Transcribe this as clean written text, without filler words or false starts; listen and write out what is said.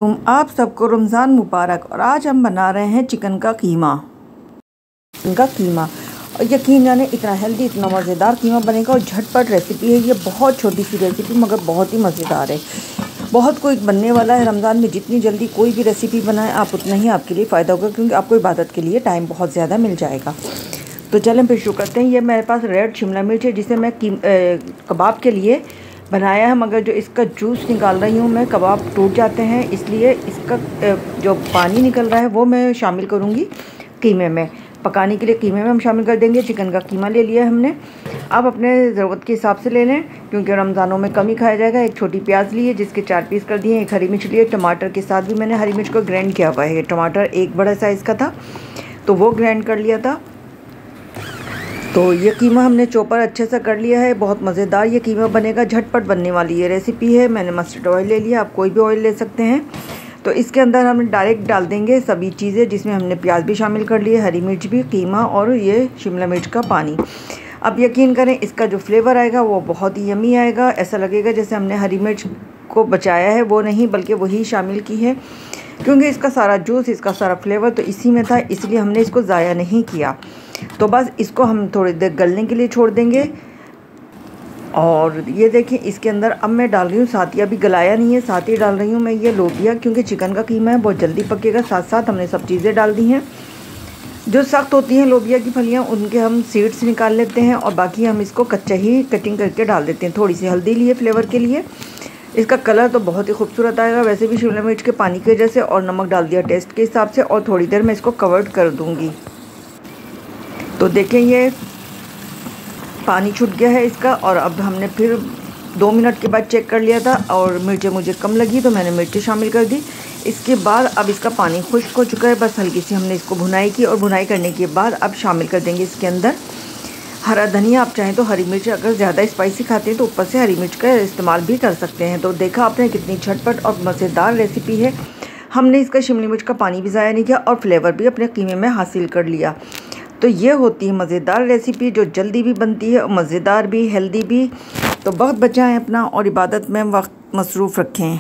आप सबको रमज़ान मुबारक। और आज हम बना रहे हैं चिकन का कीमा। और यकीन जाने इतना हेल्दी, इतना मज़ेदार कीमा बनेगा और झटपट रेसिपी है। ये बहुत छोटी सी रेसिपी मगर बहुत ही मज़ेदार है। बहुत क्विक बनने वाला है। रमज़ान में जितनी जल्दी कोई भी रेसिपी बनाएं आप उतना ही आपके लिए फ़ायदा होगा, क्योंकि आपको इबादत के लिए टाइम बहुत ज़्यादा मिल जाएगा। तो चलें फिर शुरू करते हैं। ये मेरे पास रेड शिमला मिर्च है जिसे मैं कबाब के लिए बनाया है, मगर जो इसका जूस निकाल रही हूँ मैं, कबाब टूट जाते हैं, इसलिए इसका जो पानी निकल रहा है वो मैं शामिल करूँगी कीमे में। पकाने के लिए कीमे में हम शामिल कर देंगे। चिकन का कीमा ले लिया हमने। आप अपने ज़रूरत के हिसाब से ले लें, क्योंकि रमज़ानों में कम ही खाया जाएगा। एक छोटी प्याज ली है जिसके 4 पीस कर दिए। एक हरी मिर्च लिए। टमाटर के साथ भी मैंने हरी मिर्च को ग्राइंड किया हुआ है। टमाटर एक बड़ा साइज़ का था तो वो ग्राइंड कर लिया था। तो ये कीमा हमने चॉपर अच्छे से कर लिया है। बहुत मज़ेदार ये कीमा बनेगा, झटपट बनने वाली ये रेसिपी है। मैंने मस्टर्ड ऑयल ले लिया, आप कोई भी ऑयल ले सकते हैं। तो इसके अंदर हम डायरेक्ट डाल देंगे सभी चीज़ें, जिसमें हमने प्याज भी शामिल कर लिए, हरी मिर्च भी, कीमा और ये शिमला मिर्च का पानी। अब यकीन करें इसका जो फ्लेवर आएगा वो बहुत ही यमी आएगा। ऐसा लगेगा जैसे हमने हरी मिर्च को बचाया है, वो नहीं बल्कि वही शामिल की है, क्योंकि इसका सारा जूस, इसका सारा फ्लेवर तो इसी में था, इसलिए हमने इसको ज़ाया नहीं किया। तो बस इसको हम थोड़ी देर गलने के लिए छोड़ देंगे। और ये देखिए इसके अंदर अब मैं डाल रही हूँ, साथ ही अभी गलाया नहीं है, साथ ही डाल रही हूँ मैं ये लोबिया, क्योंकि चिकन का कीमा है बहुत जल्दी पकेगा। साथ साथ हमने सब चीज़ें डाल दी हैं। जो सख्त होती हैं लोबिया की फलियाँ, उनके हम सीड्स निकाल लेते हैं और बाकी हम इसको कच्चा ही कटिंग करके डाल देते हैं। थोड़ी सी हल्दी लिए फ्लेवर के लिए। इसका कलर तो बहुत ही खूबसूरत आएगा वैसे भी शिमला मिर्च के पानी की वजह से, और नमक डाल दिया टेस्ट के हिसाब से। और थोड़ी देर मैं इसको कवर्ड कर दूँगी। तो देखें ये पानी छूट गया है इसका। और अब हमने फिर 2 मिनट के बाद चेक कर लिया था और मिर्चें मुझे कम लगी तो मैंने मिर्चें शामिल कर दी। इसके बाद अब इसका पानी खुश्क हो चुका है, बस हल्की सी हमने इसको भुनाई की। और भुनाई करने के बाद अब शामिल कर देंगे इसके अंदर हरा धनिया। आप चाहें तो हरी मिर्च, अगर ज़्यादा स्पाइसी खाते हैं तो ऊपर से हरी मिर्च का इस्तेमाल भी कर सकते हैं। तो देखा आपने कितनी झटपट और मज़ेदार रेसिपी है। हमने इसका शिमला मिर्च का पानी भी ज़ाया नहीं किया और फ्लेवर भी अपने कीमे में हासिल कर लिया। तो ये होती है मज़ेदार रेसिपी, जो जल्दी भी बनती है और मज़ेदार भी, हेल्दी भी। तो वक्त बचाएं अपना और इबादत में वक्त मसरूफ़ रखें।